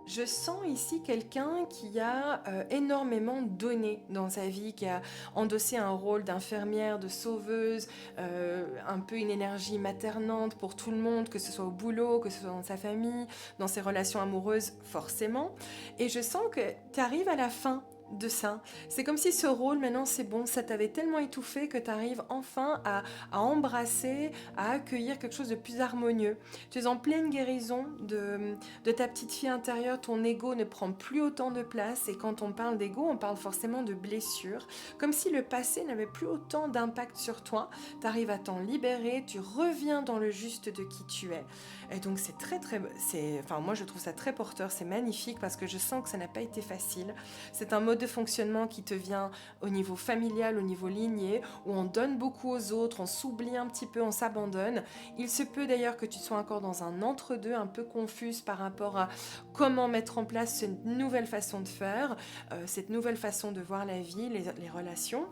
Je sens ici quelqu'un qui a énormément donné dans sa vie, qui a endossé un rôle d'infirmière, de sauveuse, un peu une énergie maternante pour tout le monde, que ce soit au boulot, que ce soit dans sa famille, dans ses relations amoureuses, forcément. Et je sens que tu arrives à la fin de ça. C'est comme si ce rôle, maintenant, c'est bon, ça t'avait tellement étouffé que tu arrives enfin à embrasser, à accueillir quelque chose de plus harmonieux. Tu es en pleine guérison de ta petite fille intérieure, ton ego ne prend plus autant de place et quand on parle d'ego, on parle forcément de blessures, comme si le passé n'avait plus autant d'impact sur toi. Tu arrives à t'en libérer, tu reviens dans le juste de qui tu es. Et donc c'est enfin moi je trouve ça très porteur, c'est magnifique parce que je sens que ça n'a pas été facile. C'est un mode de fonctionnement qui te vient au niveau familial, au niveau ligné, où on donne beaucoup aux autres, on s'oublie un petit peu, on s'abandonne. Il se peut d'ailleurs que tu sois encore dans un entre-deux un peu confuse par rapport à comment mettre en place cette nouvelle façon de faire, cette nouvelle façon de voir la vie, les relations.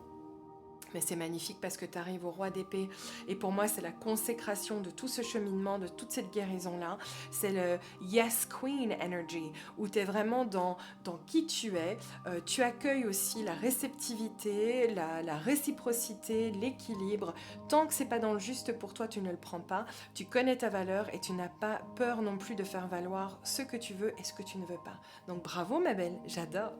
Mais c'est magnifique parce que tu arrives au roi d'épée. Et pour moi, c'est la consécration de tout ce cheminement, de toute cette guérison-là. C'est le Yes Queen Energy, où tu es vraiment dans qui tu es. Tu accueilles aussi la réceptivité, la réciprocité, l'équilibre. Tant que c'est pas dans le juste pour toi, tu ne le prends pas. Tu connais ta valeur et tu n'as pas peur non plus de faire valoir ce que tu veux et ce que tu ne veux pas. Donc bravo ma belle, j'adore.